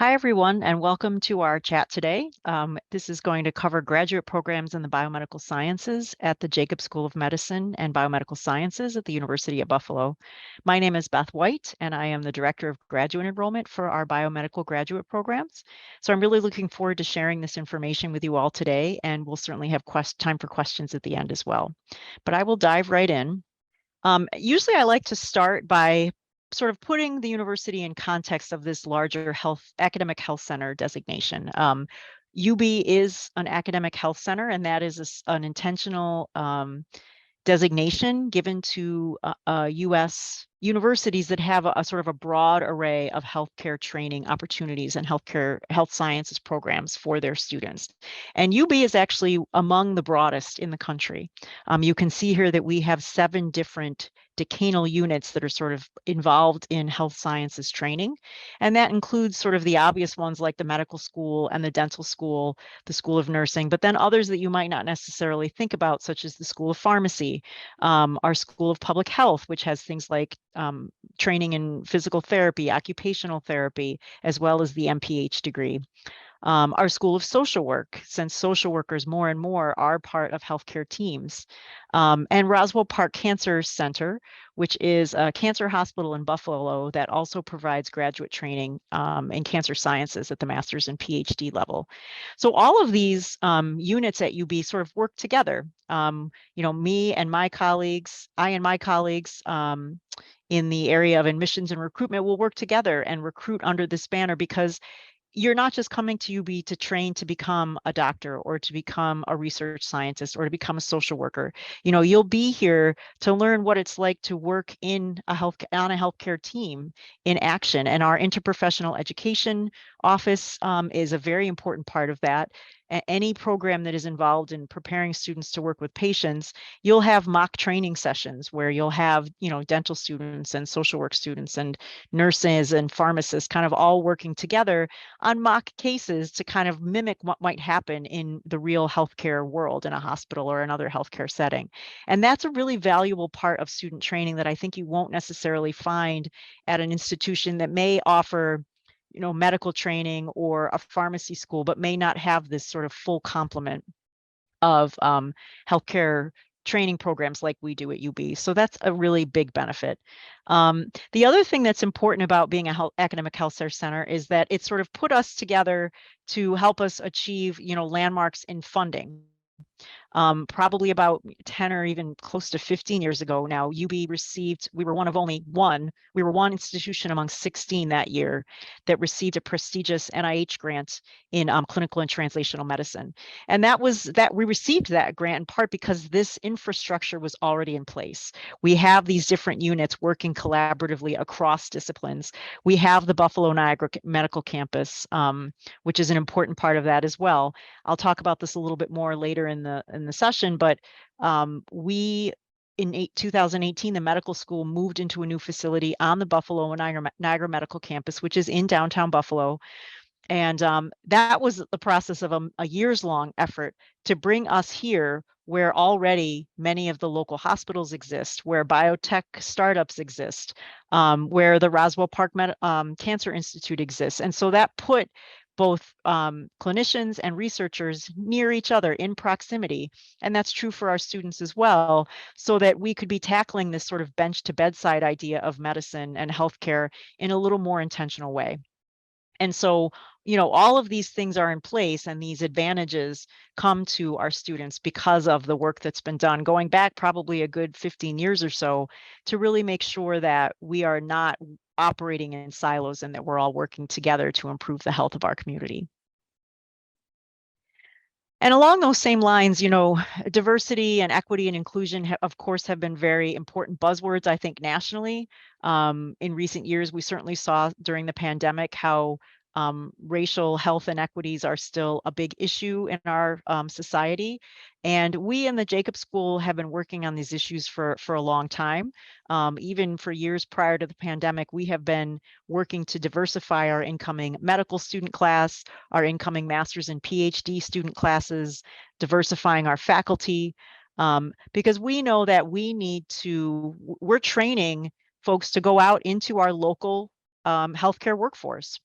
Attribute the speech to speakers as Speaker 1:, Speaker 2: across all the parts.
Speaker 1: Hi, everyone, and welcome to our chat today. This is going to cover graduate programs in the biomedical sciences at the Jacobs School of Medicine and Biomedical Sciences at the University of Buffalo. My name is Beth White, and I am the Director of Graduate Enrollment for our biomedical graduate programs. So I'm really looking forward to sharing this information with you all today, and we'll certainly have time for questions at the end as well. But I will dive right in. Usually I like to start by sort of putting the university in context of this larger academic health center designation. UB is an academic health center, and that is an intentional designation given to U.S. universities that have a sort of a broad array of healthcare training opportunities and health sciences programs for their students. And UB is actually among the broadest in the country. You can see here that we have 7 different decanal units that are sort of involved in health sciences training. And that includes sort of the obvious ones like the medical school and the dental school, the School of Nursing, but then others that you might not necessarily think about, such as the School of Pharmacy, our School of Public Health, which has things like training in physical therapy, occupational therapy, as well as the MPH degree. Our School of Social Work, since social workers more and more are part of healthcare teams. And Roswell Park Cancer Center, which is a cancer hospital in Buffalo that also provides graduate training in cancer sciences at the master's and PhD level. So all of these units at UB sort of work together. Me and my colleagues, in the area of admissions and recruitment will work together and recruit under this banner, because you're not just coming to UB to train to become a doctor or to become a research scientist or to become a social worker. You'll be here to learn what it's like to work on a healthcare team in action. And our interprofessional education office is a very important part of that. Any program that is involved in preparing students to work with patients, you'll have mock training sessions where you'll have, dental students and social work students and nurses and pharmacists kind of all working together on mock cases to kind of mimic what might happen in the real healthcare world in a hospital or another healthcare setting. And that's a really valuable part of student training that I think you won't necessarily find at an institution that may offer medical training or a pharmacy school, but may not have this sort of full complement of healthcare training programs like we do at UB. So that's a really big benefit. The other thing that's important about being a academic health center is that it sort of put us together to help us achieve, landmarks in funding. Probably about 10 or even close to 15 years ago now, we were one institution among 16 that year that received a prestigious NIH grant in clinical and translational medicine. And we received that grant in part because this infrastructure was already in place. We have these different units working collaboratively across disciplines. We have the Buffalo Niagara Medical Campus, which is an important part of that as well. I'll talk about this a little bit more later in the session, but in 2018, the medical school moved into a new facility on the Buffalo and Niagara Medical Campus, which is in downtown Buffalo. And that was the process of a years-long effort to bring us here, where already many of the local hospitals exist, where biotech startups exist, where the Roswell Park Cancer Institute exists. And so that put both clinicians and researchers near each other in proximity. And that's true for our students as well, so that we could be tackling this sort of bench to bedside idea of medicine and healthcare in a little more intentional way. And so, all of these things are in place, and these advantages come to our students because of the work that's been done going back probably a good 15 years or so to really make sure that we are not operating in silos and that we're all working together to improve the health of our community. And along those same lines, diversity and equity and inclusion, of course, have been very important buzzwords, I think, nationally. In recent years, we certainly saw during the pandemic how racial health inequities are still a big issue in our society. And we in the Jacobs School have been working on these issues for a long time. Even for years prior to the pandemic, we have been working to diversify our incoming medical student class, our incoming master's and PhD student classes, diversifying our faculty, because we know that we're training folks to go out into our local healthcare workforce.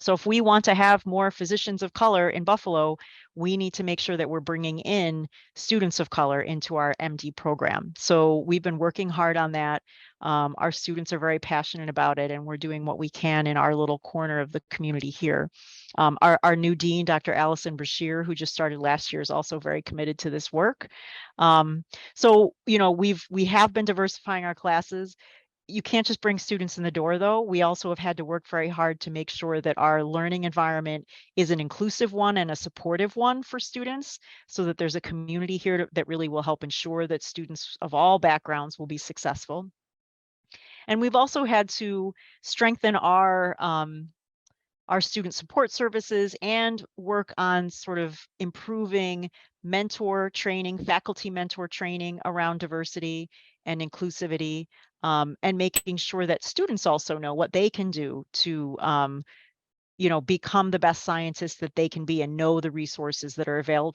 Speaker 1: So if we want to have more physicians of color in Buffalo, we need to make sure that we're bringing in students of color into our MD program. So we've been working hard on that. Our students are very passionate about it, and we're doing what we can in our little corner of the community here. Our new dean, Dr. Allison Brashear, who just started last year, is also very committed to this work. So, you know, we have been diversifying our classes. You can't just bring students in the door, though. We also have had to work very hard to make sure that our learning environment is an inclusive one and a supportive one for students, so that there's a community here that really will help ensure that students of all backgrounds will be successful. And we've also had to strengthen our student support services and work on sort of improving mentor training, faculty mentor training around diversity and inclusivity, and making sure that students also know what they can do to you know, become the best scientists that they can be and know the resources that are available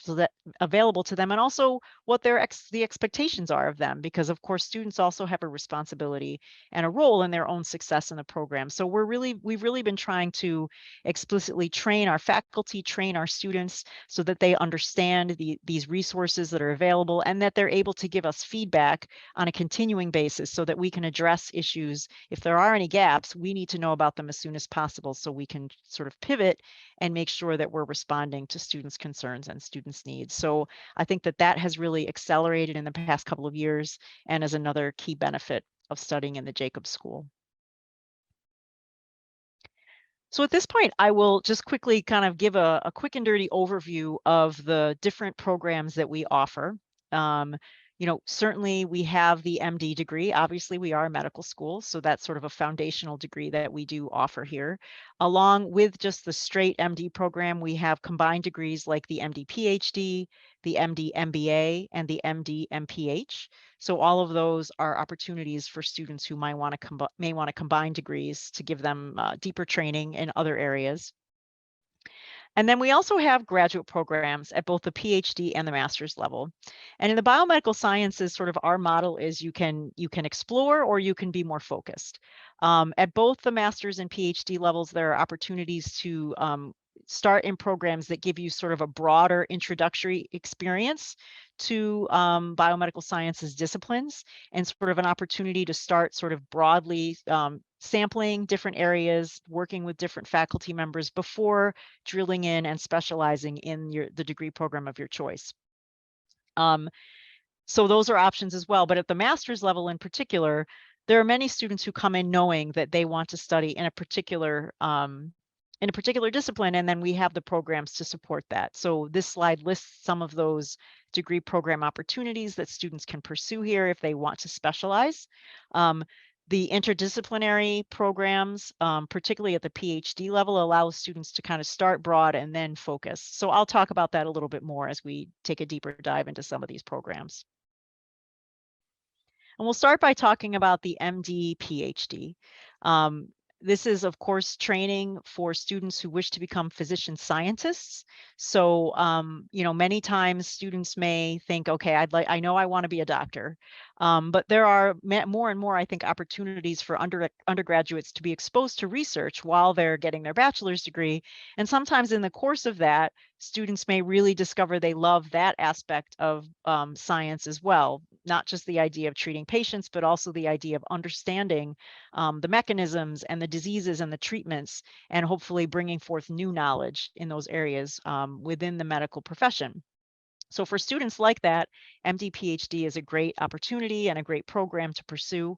Speaker 1: to them, and also what the expectations are of them, because of course students also have a responsibility and a role in their own success in the program. So we've really been trying to explicitly train our faculty, train our students, so that they understand these resources that are available, and that they're able to give us feedback on a continuing basis, so that we can address issues. If there are any gaps, we need to know about them as soon as possible, so we can sort of pivot and make sure that we're responding to students' concerns and students' needs. So I think that that has really accelerated in the past couple of years, and is another key benefit of studying in the Jacobs School. So at this point, I will just quickly kind of give a quick and dirty overview of the different programs that we offer. You know, certainly we have the MD degree. Obviously, we are a medical school, so that's sort of a foundational degree that we do offer here. Along with just the straight MD program, we have combined degrees like the MD PhD, the MD MBA, and the MD MPH. So all of those are opportunities for students who may want to combine degrees to give them deeper training in other areas. And then we also have graduate programs at both the PhD and the master's level. And in the biomedical sciences, sort of our model is you can explore, or you can be more focused. At both the master's and PhD levels, there are opportunities to start in programs that give you sort of a broader introductory experience to biomedical sciences disciplines, and sort of an opportunity to start sort of broadly sampling different areas, working with different faculty members before drilling in and specializing in the degree program of your choice. So those are options as well. But at the master's level in particular, there are many students who come in knowing that they want to study in a particular discipline, and then we have the programs to support that. So this slide lists some of those degree program opportunities that students can pursue here if they want to specialize. The interdisciplinary programs, particularly at the PhD level, allow students to kind of start broad and then focus. So I'll talk about that a little bit more as we take a deeper dive into some of these programs. And we'll start by talking about the MD PhD. This is, of course, training for students who wish to become physician scientists. So, you know, many times students may think, okay, I know I want to be a doctor, but there are more and more, I think, opportunities for undergraduates to be exposed to research while they're getting their bachelor's degree. And sometimes in the course of that, students may really discover they love that aspect of science as well, not just the idea of treating patients, but also the idea of understanding the mechanisms and the diseases and the treatments, and hopefully bringing forth new knowledge in those areas within the medical profession. So for students like that, MD PhD is a great opportunity and a great program to pursue.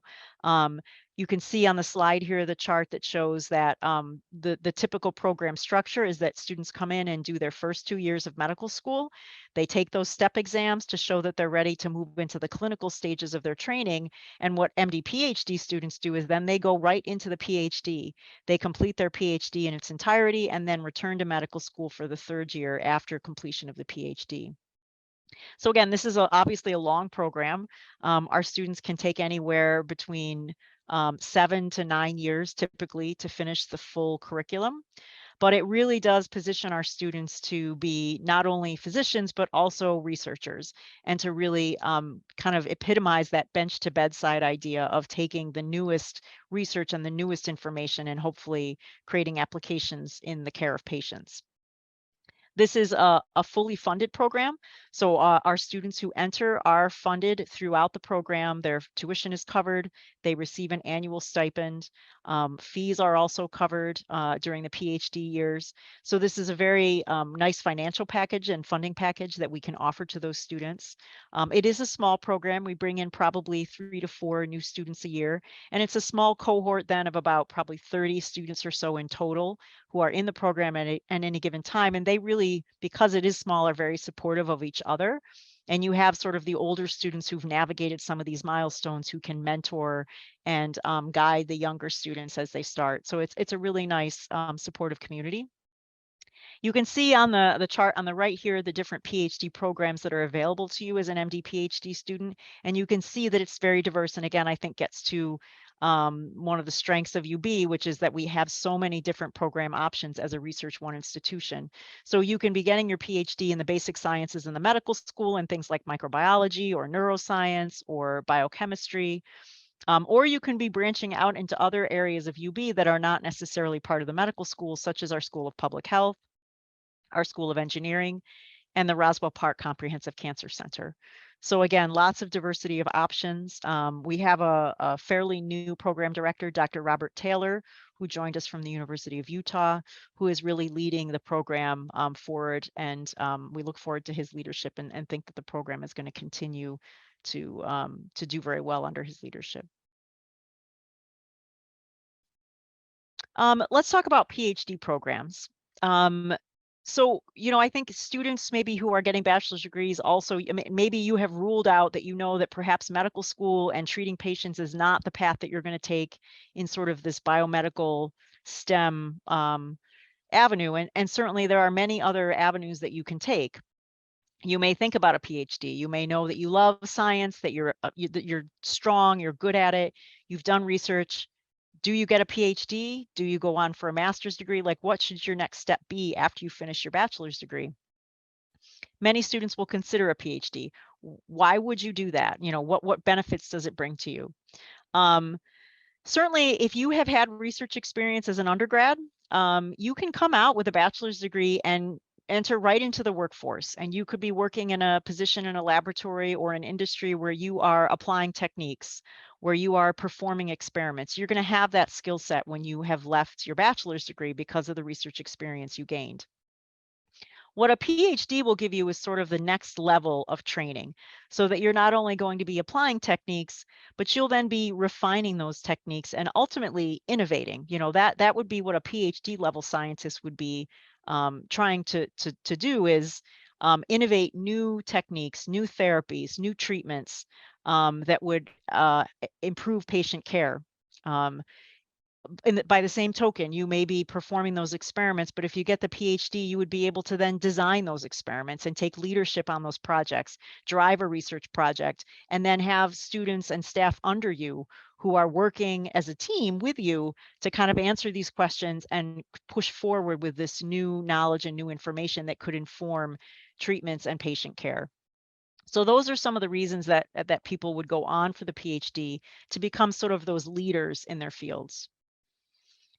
Speaker 1: You can see on the slide here the chart that shows that the typical program structure is that students come in and do their first 2 years of medical school. They take those step exams to show that they're ready to move into the clinical stages of their training. And what MD PhD students do is then they go right into the PhD. They complete their PhD in its entirety and then return to medical school for the 3rd year after completion of the PhD. So again, this is obviously a long program. Our students can take anywhere between 7 to 9 years typically to finish the full curriculum. but it really does position our students to be not only physicians, but also researchers, and to really kind of epitomize that bench to bedside idea of taking the newest research and the newest information and hopefully creating applications in the care of patients. This is a fully funded program. So our students who enter are funded throughout the program. Their tuition is covered. They receive an annual stipend. Fees are also covered during the PhD years. So this is a very nice financial package and funding package that we can offer to those students. It is a small program. We bring in probably 3 to 4 new students a year. And it's a small cohort then of about probably 30 students or so in total who are in the program at any given time. And they really, because it is small, are very supportive of each other. And you have sort of the older students who've navigated some of these milestones who can mentor and guide the younger students as they start. So it's a really nice supportive community. You can see on the chart on the right here, the different PhD programs that are available to you as an MD PhD student. And you can see that it's very diverse. And again, I think gets to one of the strengths of UB, which is that we have so many different program options as a Research One institution. So you can be getting your PhD in the basic sciences in the medical school and things like microbiology or neuroscience or biochemistry. Or you can be branching out into other areas of UB that are not necessarily part of the medical school, such as our School of Public Health, our School of Engineering, and the Roswell Park Comprehensive Cancer Center. So again, lots of diversity of options. We have a fairly new program director, Dr. Robert Taylor, who joined us from the University of Utah, who is really leading the program forward. And we look forward to his leadership and think that the program is going to continue to do very well under his leadership. Let's talk about PhD programs. So, I think students maybe who are getting bachelor's degrees also, maybe you have ruled out that that perhaps medical school and treating patients is not the path that you're going to take in sort of this biomedical STEM avenue. And certainly there are many other avenues that you can take. You may think about a PhD. You may know that you love science, that you're strong, you're good at it, you've done research. Do you get a PhD? Do you go on for a master's degree? Like, what should your next step be after you finish your bachelor's degree? Many students will consider a PhD. Why would you do that? What benefits does it bring to you? Certainly, if you have had research experience as an undergrad, you can come out with a bachelor's degree and enter right into the workforce. And you could be working in a position in a laboratory or an industry where you are applying techniques, where you are performing experiments. You're going to have that skill set when you have left your bachelor's degree because of the research experience you gained. What a PhD will give you is sort of the next level of training, so that you're not only going to be applying techniques, but you'll then be refining those techniques and ultimately innovating. That would be what a PhD level scientist would be trying to do, is innovate new techniques, new therapies, new treatments that would improve patient care. By the same token, you may be performing those experiments, but if you get the PhD, you would be able to then design those experiments and take leadership on those projects, drive a research project, and then have students and staff under you who are working as a team with you to kind of answer these questions and push forward with this new knowledge and new information that could inform treatments and patient care. So those are some of the reasons that people would go on for the PhD, to become sort of those leaders in their fields.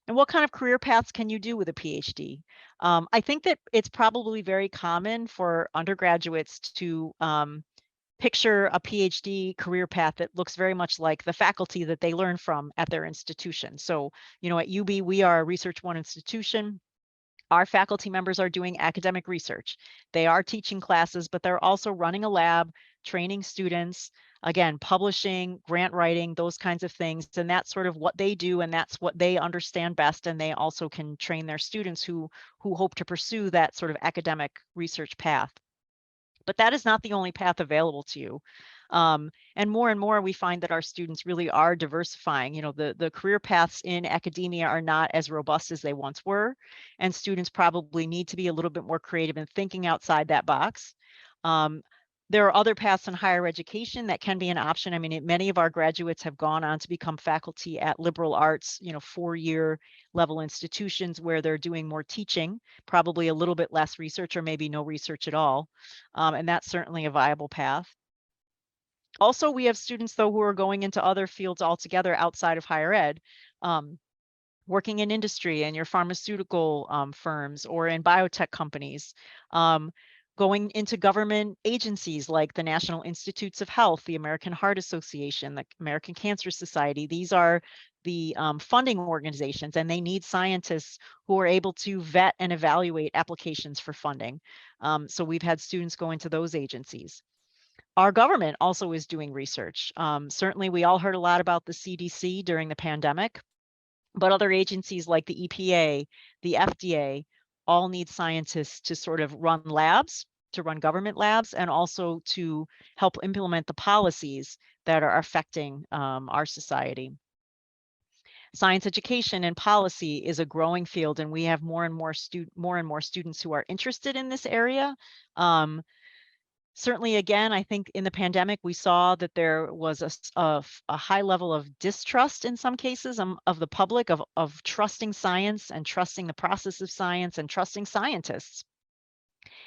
Speaker 1: And what kind of career paths can you do with a PhD? I think that it's probably very common for undergraduates to picture a PhD career path that looks very much like the faculty that they learn from at their institution. So, at UB, we are a Research One institution. Our faculty members are doing academic research. They are teaching classes, but they're also running a lab, training students, again, publishing, grant writing, those kinds of things. And that's sort of what they do, and that's what they understand best. And they also can train their students who hope to pursue that sort of academic research path. But that is not the only path available to you. And more we find that our students really are diversifying. The career paths in academia are not as robust as they once were, and students probably need to be a little bit more creative in thinking outside that box. There are other paths in higher education that can be an option. I mean, many of our graduates have gone on to become faculty at liberal arts, 4-year level institutions where they're doing more teaching, probably a little bit less research or maybe no research at all. And that's certainly a viable path. Also, we have students, though, who are going into other fields altogether outside of higher ed. Working in industry and your pharmaceutical firms or in biotech companies, going into government agencies like the National Institutes of Health, the American Heart Association, the American Cancer Society. These are the funding organizations, and they need scientists who are able to vet and evaluate applications for funding. So we've had students go into those agencies. Our government also is doing research. Certainly, we all heard a lot about the CDC during the pandemic. But other agencies like the EPA, the FDA, all need scientists to sort of run labs, to run government labs, and also to help implement the policies that are affecting our society. Science education and policy is a growing field, and we have more and more students who are interested in this area. Certainly, again, I think in the pandemic, we saw that there was a high level of distrust in some cases of the public, of trusting science and trusting the process of science and trusting scientists.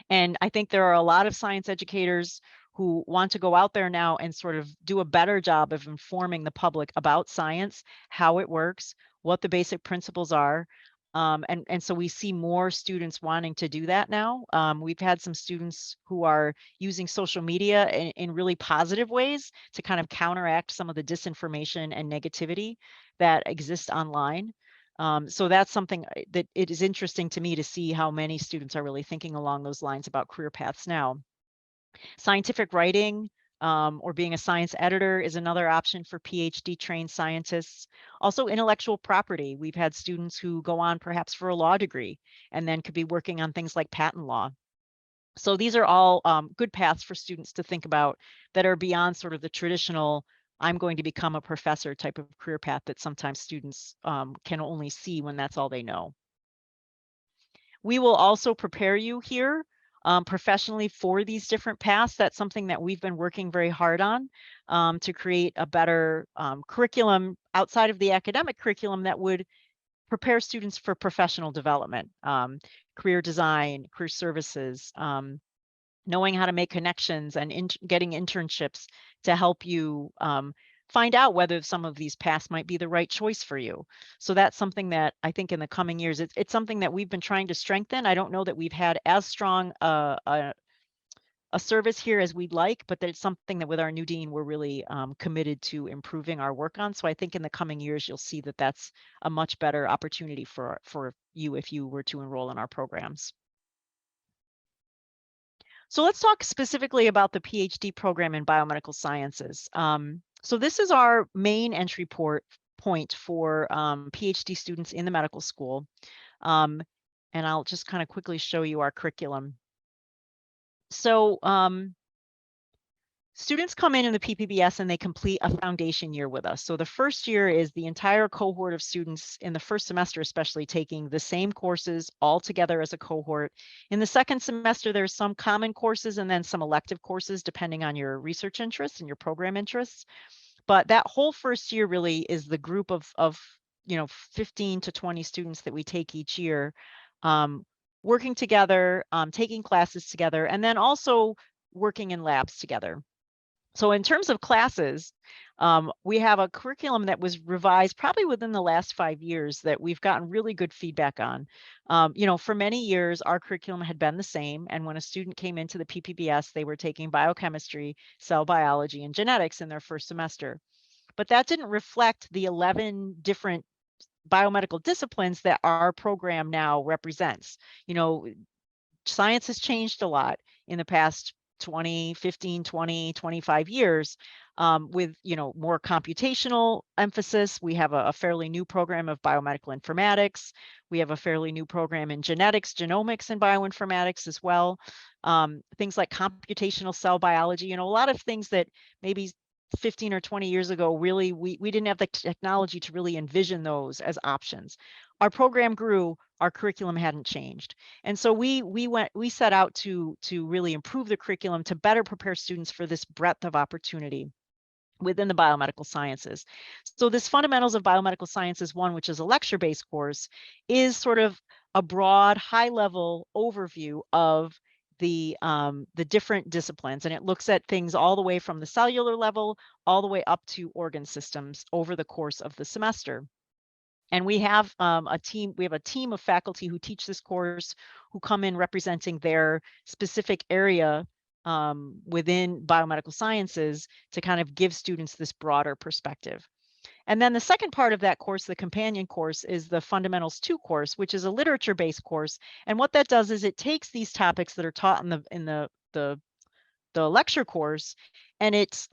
Speaker 1: And I think there are a lot of science educators who want to go out there now and sort of do a better job of informing the public about science, how it works, what the basic principles are. And so we see more students wanting to do that now. We've had some students who are using social media in really positive ways to kind of counteract some of the disinformation and negativity that exists online. So that's something that it is interesting to me to see how many students are really thinking along those lines about career paths now. Scientific writing or being a science editor is another option for PhD trained scientists. Also, intellectual property. We've had students who go on perhaps for a law degree and then could be working on things like patent law. So these are all good paths for students to think about that are beyond sort of the traditional, I'm going to become a professor type of career path that sometimes students can only see when that's all they know. We will also prepare you here professionally for these different paths. That's something that we've been working very hard on to create a better curriculum outside of the academic curriculum that would prepare students for professional development, career design, career services, knowing how to make connections and getting internships to help you find out whether some of these paths might be the right choice for you. So that's something that I think in the coming years, it's something that we've been trying to strengthen. I don't know that we've had as strong a service here as we'd like, but that it's something that with our new dean, we're really committed to improving our work on. So I think in the coming years, you'll see that that's a much better opportunity for you if you were to enroll in our programs. So let's talk specifically about the PhD program in biomedical sciences. So this is our main entry point for PhD students in the medical school. And I'll just kind of quickly show you our curriculum. So students come in the PPBS and they complete a foundation year with us. So the first year is the entire cohort of students in the first semester, especially taking the same courses all together as a cohort. In the second semester, there's some common courses and then some elective courses, depending on your research interests and your program interests. But that whole first year really is the group of 15 to 20 students that we take each year, working together, taking classes together, and then also working in labs together. So in terms of classes, we have a curriculum that was revised probably within the last 5 years that we've gotten really good feedback on. For many years, our curriculum had been the same. And when a student came into the PPBS, they were taking biochemistry, cell biology, and genetics in their first semester. But that didn't reflect the 11 different biomedical disciplines that our program now represents. Science has changed a lot in the past 15, 20, 25 years with, more computational emphasis. We have a fairly new program of biomedical informatics. We have a fairly new program in genetics, genomics, and bioinformatics as well. Things like computational cell biology, a lot of things that maybe 15 or 20 years ago, really, we didn't have the technology to really envision those as options. our program grew, our curriculum hadn't changed. And so we set out to really improve the curriculum to better prepare students for this breadth of opportunity within the biomedical sciences. So this Fundamentals of Biomedical Sciences 1, which is a lecture-based course, is sort of a broad, high-level overview of the different disciplines, and it looks at things all the way from the cellular level all the way up to organ systems over the course of the semester. And we have a team of faculty who teach this course, who come in representing their specific area within biomedical sciences to kind of give students this broader perspective. And then the second part of that course, the companion course, is the Fundamentals 2 course, which is a literature-based course. And what that does is it takes these topics that are taught in the lecture course, and it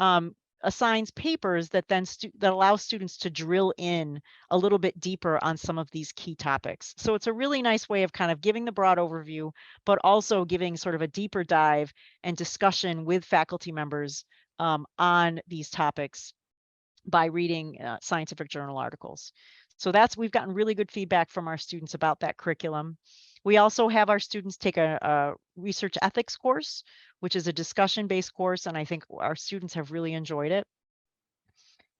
Speaker 1: assigns papers that then that allow students to drill in a little bit deeper on some of these key topics. So it's a really nice way of kind of giving the broad overview, but also giving sort of a deeper dive and discussion with faculty members on these topics by reading scientific journal articles. So we've gotten really good feedback from our students about that curriculum. We also have our students take a research ethics course, which is a discussion-based course, and I think our students have really enjoyed it.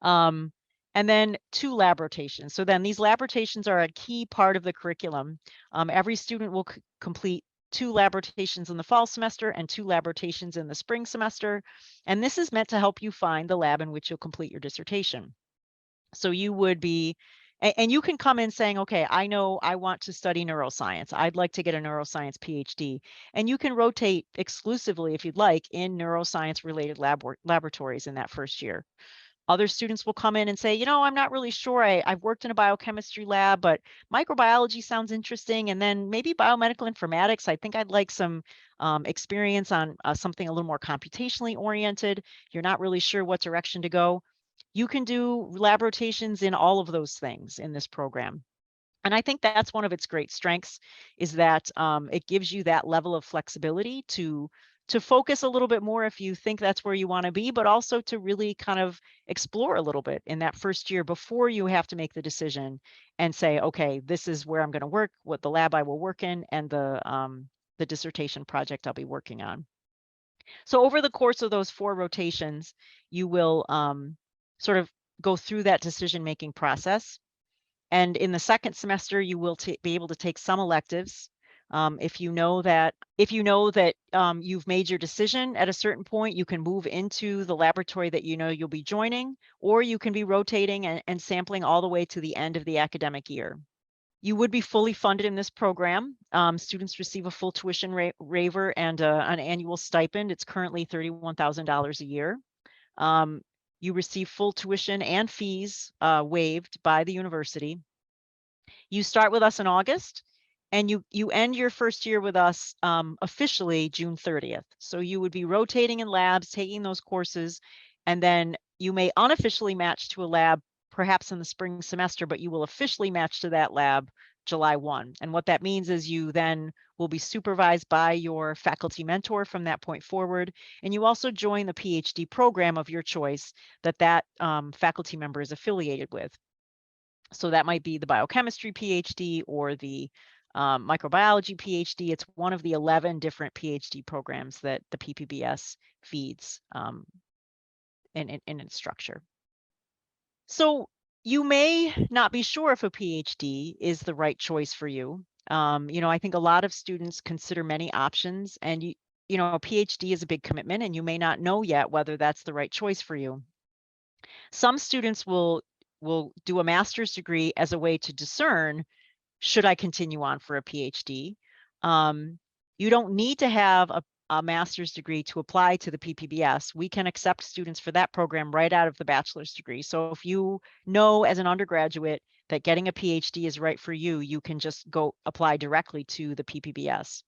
Speaker 1: And then 2 lab rotations. So then these lab rotations are a key part of the curriculum. Every student will complete 2 lab rotations in the fall semester and 2 lab rotations in the spring semester. And this is meant to help you find the lab in which you'll complete your dissertation. So you would be, and you can come in saying, okay, I know I want to study neuroscience. I'd like to get a neuroscience PhD. And you can rotate exclusively, if you'd like, in neuroscience related laboratories in that first year. Other students will come in and say, I'm not really sure. I've worked in a biochemistry lab, but microbiology sounds interesting. And then maybe biomedical informatics. I think I'd like some experience on something a little more computationally oriented. You're not really sure what direction to go. You can do lab rotations in all of those things in this program. And I think that's one of its great strengths, is that it gives you that level of flexibility to focus a little bit more if you think that's where you want to be, but also to really kind of explore a little bit in that first year before you have to make the decision and say, okay, this is where I'm going to work, what the lab I will work in, and the dissertation project I'll be working on. So over the course of those 4 rotations, you will sort of go through that decision-making process. And in the second semester, you will be able to take some electives. If you know that you've made your decision at a certain point, you can move into the laboratory that you'll be joining, or you can be rotating and sampling all the way to the end of the academic year. You would be fully funded in this program. Students receive a full tuition waiver and an annual stipend. It's currently $31,000 a year. You receive full tuition and fees waived by the university. You start with us in August, and you end your first year with us officially June 30th. So you would be rotating in labs, taking those courses, and then you may unofficially match to a lab perhaps in the spring semester, but you will officially match to that lab July 1. And what that means is you then will be supervised by your faculty mentor from that point forward. And you also join the PhD program of your choice that faculty member is affiliated with. So that might be the biochemistry PhD or the microbiology PhD. It's one of the 11 different PhD programs that the PPBS feeds in its structure. So you may not be sure if a PhD is the right choice for you. I think a lot of students consider many options, and a PhD is a big commitment, and you may not know yet whether that's the right choice for you. Some students will do a master's degree as a way to discern, should I continue on for a PhD? You don't need to have a master's degree to apply to the PPBS. We can accept students for that program right out of the bachelor's degree. So if you know as an undergraduate that getting a PhD is right for you, you can just go apply directly to the PPBS.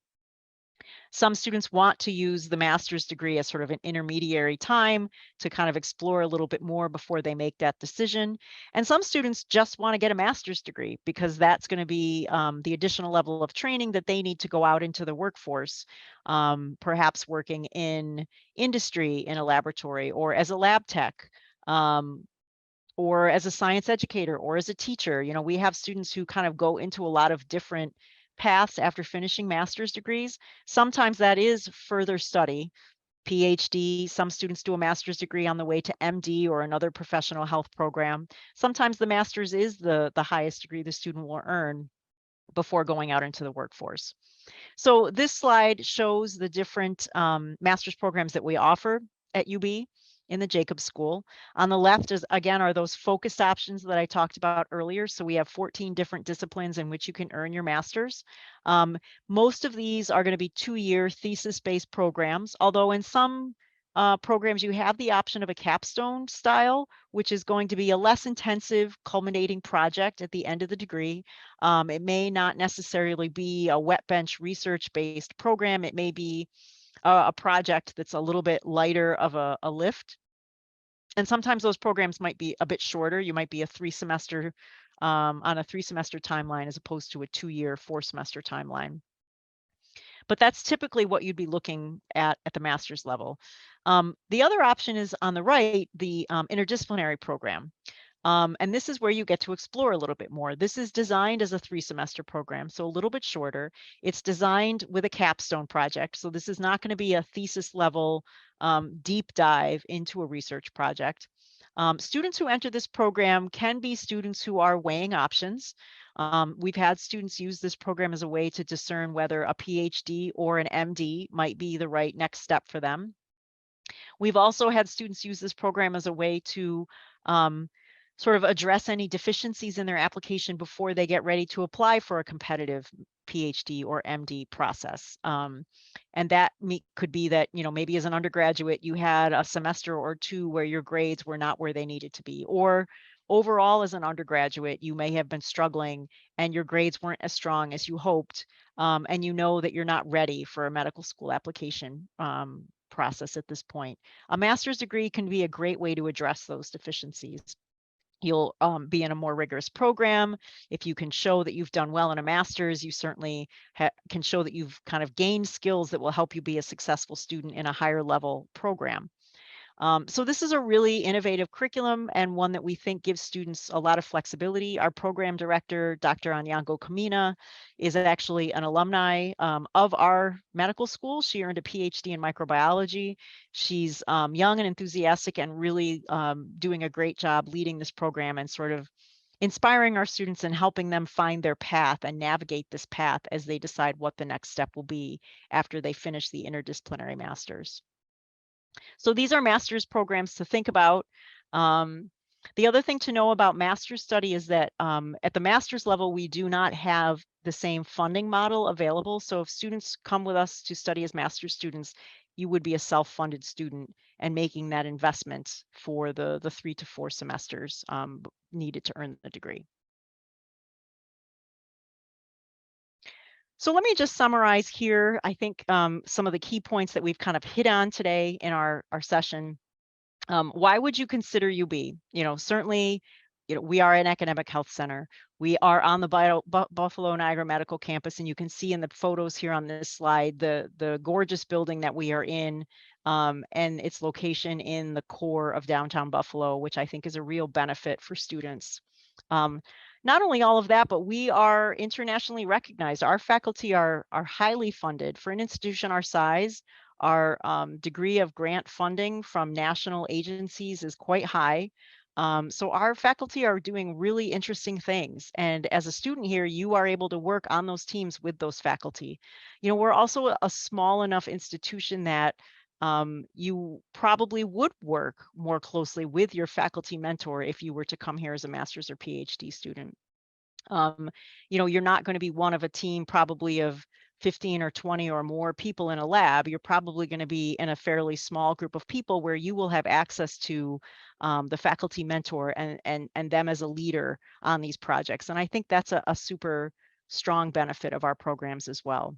Speaker 1: Some students want to use the master's degree as sort of an intermediary time to kind of explore a little bit more before they make that decision. And some students just want to get a master's degree because that's going to be the additional level of training that they need to go out into the workforce, perhaps working in industry in a laboratory or as a lab tech, or as a science educator, or as a teacher. You know, we have students who kind of go into a lot of different paths after finishing master's degrees. Sometimes that is further study, Ph.D. Some students do a master's degree on the way to M.D. or another professional health program. Sometimes the master's is the highest degree the student will earn before going out into the workforce. So this slide shows the different master's programs that we offer at UB in the Jacobs School. On the left is, again, are those focused options that I talked about earlier. So we have 14 different disciplines in which you can earn your master's. Most of these are going to be 2-year thesis-based programs, although in some programs you have the option of a capstone style, which is going to be a less intensive culminating project at the end of the degree. It may not necessarily be a wet bench research-based program. It may be a project that's a little bit lighter of a lift. And sometimes those programs might be a bit shorter. You might be a 3-semester on a 3-semester timeline as opposed to a 2-year, 4-semester timeline. But that's typically what you'd be looking at the master's level. The other option is on the right, the interdisciplinary program. And this is where you get to explore a little bit more. This is designed as a 3-semester program, so a little bit shorter. It's designed with a capstone project. So this is not going to be a thesis level deep dive into a research project. Students who enter this program can be students who are weighing options. We've had students use this program as a way to discern whether a PhD or an MD might be the right next step for them. We've also had students use this program as a way to sort of address any deficiencies in their application before they get ready to apply for a competitive PhD or MD process. And that could be that, you know, maybe as an undergraduate, you had a semester or two where your grades were not where they needed to be, or overall as an undergraduate, you may have been struggling and your grades weren't as strong as you hoped. And you know that you're not ready for a medical school application process at this point. A master's degree can be a great way to address those deficiencies. You'll be in a more rigorous program. If you can show that you've done well in a master's, you certainly can show that you've kind of gained skills that will help you be a successful student in a higher level program. So this is a really innovative curriculum and one that we think gives students a lot of flexibility. Our program director, Dr. Anyango Kamina, is actually an alumni of our medical school. She earned a PhD in microbiology. She's young and enthusiastic and really doing a great job leading this program and sort of inspiring our students and helping them find their path and navigate this path as they decide what the next step will be after they finish the interdisciplinary master's. So these are master's programs to think about. The other thing to know about master's study is that at the master's level, we do not have the same funding model available. So if students come with us to study as master's students, you would be a self-funded student and making that investment for the 3 to 4 semesters needed to earn the degree. So let me just summarize here, I think some of the key points that we've kind of hit on today in our session. Why would you consider UB? You know, certainly, you know, we are an academic health center. We are on the Buffalo Niagara Medical Campus, and you can see in the photos here on this slide the gorgeous building that we are in, and its location in the core of downtown Buffalo, which I think is a real benefit for students. Not only all of that, but we are internationally recognized. Our faculty are highly funded. For an institution our size, our degree of grant funding from national agencies is quite high. So our faculty are doing really interesting things. And as a student here, you are able to work on those teams with those faculty. You know, we're also a small enough institution that you probably would work more closely with your faculty mentor if you were to come here as a master's or PhD student. You know, you're not going to be one of a team probably of 15 or 20 or more people in a lab. You're probably going to be in a fairly small group of people where you will have access to the faculty mentor and them as a leader on these projects. And I think that's a super strong benefit of our programs as well.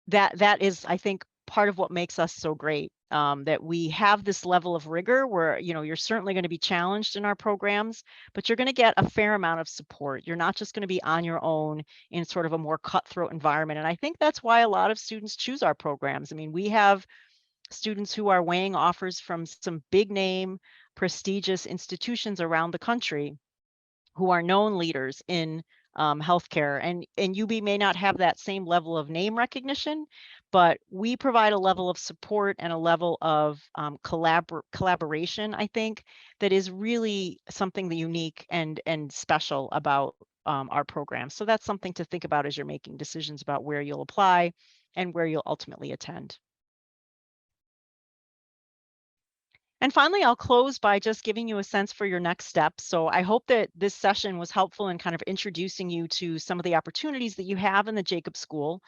Speaker 1: That is, I think, part of what makes us so great, that we have this level of rigor where, you know, you're certainly going to be challenged in our programs, but you're going to get a fair amount of support. You're not just going to be on your own in sort of a more cutthroat environment. And I think that's why a lot of students choose our programs. I mean, we have students who are weighing offers from some big name, prestigious institutions around the country who are known leaders in healthcare. And UB may not have that same level of name recognition, but we provide a level of support and a level of collaboration, I think, that is really something that unique and special about our program. So that's something to think about as you're making decisions about where you'll apply and where you'll ultimately attend. And finally, I'll close by just giving you a sense for your next steps. So I hope that this session was helpful in kind of introducing you to some of the opportunities that you have in the Jacob School.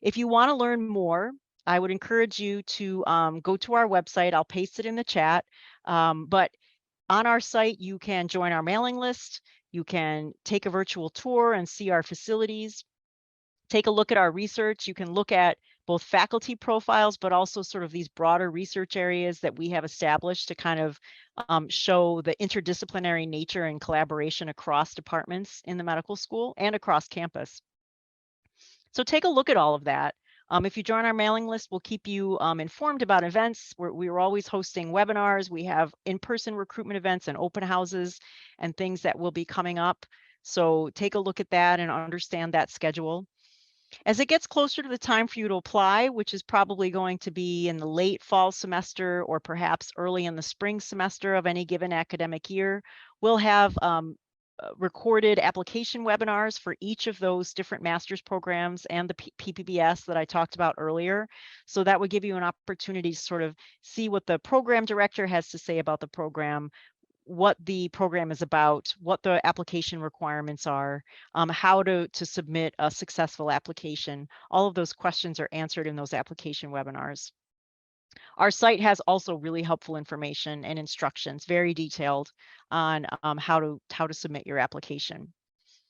Speaker 1: If you want to learn more, I would encourage you to go to our website. I'll paste it in the chat. But on our site, you can join our mailing list. You can take a virtual tour and see our facilities. Take a look at our research. You can look at both faculty profiles, but also sort of these broader research areas that we have established to kind of show the interdisciplinary nature and collaboration across departments in the medical school and across campus. So take a look at all of that. If you join our mailing list, we'll keep you informed about events. We're always hosting webinars. We have in-person recruitment events and open houses and things that will be coming up. So take a look at that and understand that schedule. As it gets closer to the time for you to apply, which is probably going to be in the late fall semester or perhaps early in the spring semester of any given academic year, we'll have recorded application webinars for each of those different master's programs and the PPBS that I talked about earlier. So that would give you an opportunity to sort of see what the program director has to say about the program, what the program is about, what the application requirements are, how to submit a successful application. All of those questions are answered in those application webinars. Our site has also really helpful information and instructions, very detailed on how to submit your application.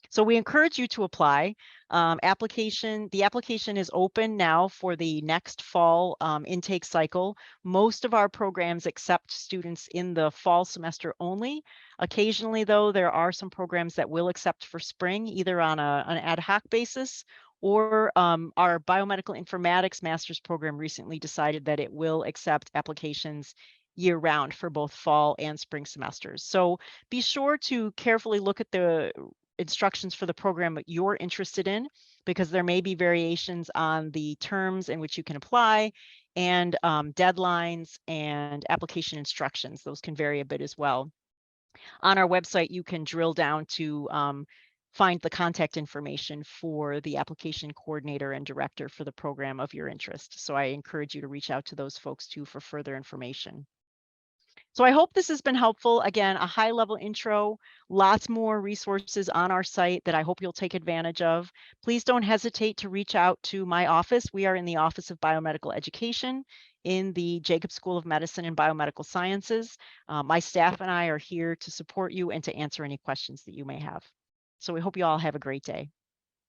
Speaker 1: So we encourage you to apply. The application is open now for the next fall intake cycle. Most of our programs accept students in the fall semester only. Occasionally, though, there are some programs that will accept for spring, either on an ad hoc basis, or our biomedical informatics master's program recently decided that it will accept applications year round for both fall and spring semesters. So be sure to carefully look at the instructions for the program that you're interested in, because there may be variations on the terms in which you can apply and deadlines and application instructions. Those can vary a bit as well. On our website, you can drill down to find the contact information for the application coordinator and director for the program of your interest. So I encourage you to reach out to those folks too for further information. So I hope this has been helpful. Again, a high-level intro, lots more resources on our site that I hope you'll take advantage of. Please don't hesitate to reach out to my office. We are in the Office of Biomedical Education in the Jacob School of Medicine and Biomedical Sciences. My staff and I are here to support you and to answer any questions that you may have. So we hope you all have a great day.